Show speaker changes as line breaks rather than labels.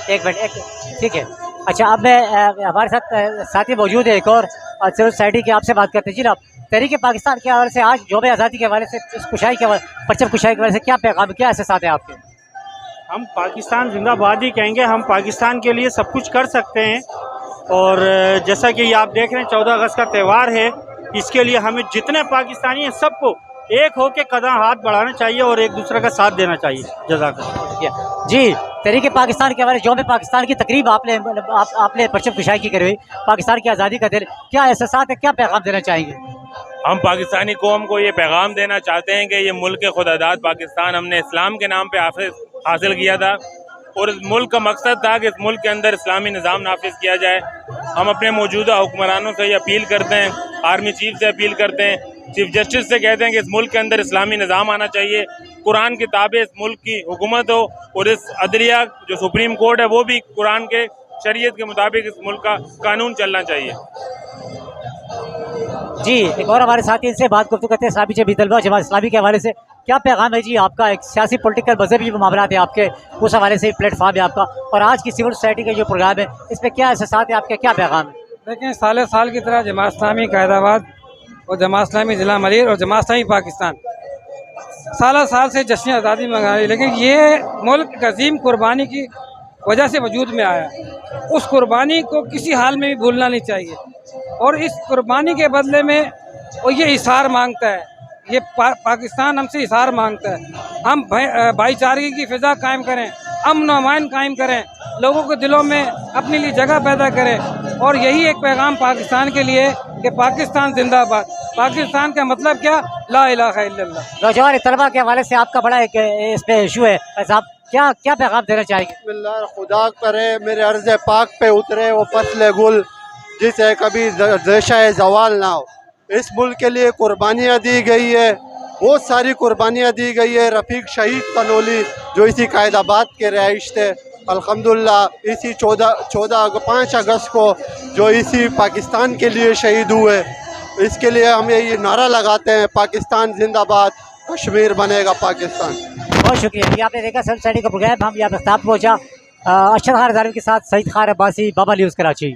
ایک منٹ ایک ٹھیک ہے. اچھا اب میں ہمارے ساتھ ساتھی موجود ہے ایک اور سول سوسائٹی کی، آپ سے بات کرتے ہیں. جی آپ تحریک پاکستان کے حوالے سے آج جوب آزادی کے حوالے سے اس کشائی کے پرچم کشائی کے حوالے سے کیا پیغام کیا احساسات ہیں آپ کے؟
ہم پاکستان زندہ باد ہی کہیں گے. ہم پاکستان کے لیے سب کچھ کر سکتے ہیں، اور جیسا کہ یہ آپ دیکھ رہے ہیں 14 اگست کا تہوار ہے، اس کے لیے ہمیں جتنے پاکستانی ہیں سب کو ایک ہو کے قدم ہاتھ بڑھانا چاہیے اور ایک دوسرے کا ساتھ دینا چاہیے. جزاک اللہ.
جی تحریک پاکستان کے حوالے جوم پاکستان کی تقریب آپ نے پرچم کشائی کی کری، پاکستان کی آزادی کا دن، کیا احساسات ہے، کیا پیغام دینا چاہیں گے؟
ہم پاکستانی قوم کو یہ پیغام دینا چاہتے ہیں کہ یہ ملک خدا داد پاکستان ہم نے اسلام کے نام پہ حاصل کیا تھا، اور اس ملک کا مقصد تھا کہ اس ملک کے اندر اسلامی نظام نافذ کیا جائے. ہم اپنے موجودہ حکمرانوں سے یہ اپیل کرتے ہیں، آرمی چیف سے اپیل کرتے ہیں، چیف جسٹس سے کہتے ہیں کہ اس ملک کے اندر اسلامی نظام آنا چاہیے، قرآن کی تابع اس ملک کی حکومت ہو، اور اس عدلیہ جو سپریم کورٹ ہے وہ بھی قرآن کے شریعت کے مطابق اس ملک کا قانون چلنا چاہیے.
جی ایک اور ہمارے ساتھی ان سے بات گفتگو کرتے ہیں اسلامی جمعیت طلبہ جماعت اسلامی کے حوالے سے. کیا پیغام ہے جی آپ کا؟ ایک سیاسی پولیٹیکل مذہبی معاملات ہیں آپ کے، اس حوالے سے پلیٹ فارم ہے آپ کا، اور آج کی سول سوسائٹی کا جو پروگرام ہے اس پہ کیا احساسات ہیں آپ کے، کیا پیغام ہے؟
دیکھیں سال کی طرح جماعت اسلامی قائد آباد اور جماعت اسلامی ضلع ملیر اور جماعت اسلامی پاکستان سال سے جشن آزادی منگا رہی، لیکن یہ ملک عظیم قربانی کی وجہ سے وجود میں آیا. اس قربانی کو کسی حال میں بھی بھولنا نہیں چاہیے، اور اس قربانی کے بدلے میں وہ یہ اظہار مانگتا ہے، یہ پاکستان ہم سے اظہار مانگتا ہے. ہم بھائی چارگی کی فضا قائم کریں، امن و امان قائم کریں، لوگوں کے دلوں میں اپنے لیے جگہ پیدا کریں، اور یہی ایک پیغام پاکستان کے لیے کہ پاکستان زندہ باد. پاکستان کا مطلب کیا؟ لا الہ الا اللہ.
نوجوان طلبہ کے حوالے سے آپ کا بڑا ایک اس پہ ایشو ہے صاحب، کیا پیغام دینا چاہیں گے؟
بسم اللہ، خدا کرے میرے عرض پاک پہ اترے وہ فصل گل جسے کبھی ریشہ زوال نہ ہو. اس ملک کے لیے قربانیاں دی گئی ہے، بہت ساری قربانیاں دی گئی ہے. رفیق شہید تنولی جو اسی قائد آباد کے رہائش تھے، الحمدللہ اسی 5 اگست کو جو اسی پاکستان کے لیے شہید ہوئے. اس کے لیے ہم یہ نعرہ لگاتے ہیں پاکستان زندہ باد، کشمیر بنے گا پاکستان.
بہت شکریہ. یہ آپ نے دیکھا سول سوسائٹی کا پروگرام، ہم یہاں اختتام پہنچا. اشرف خان ظالم کے ساتھ سعید خان عباسی، بابا نیوز کراچی.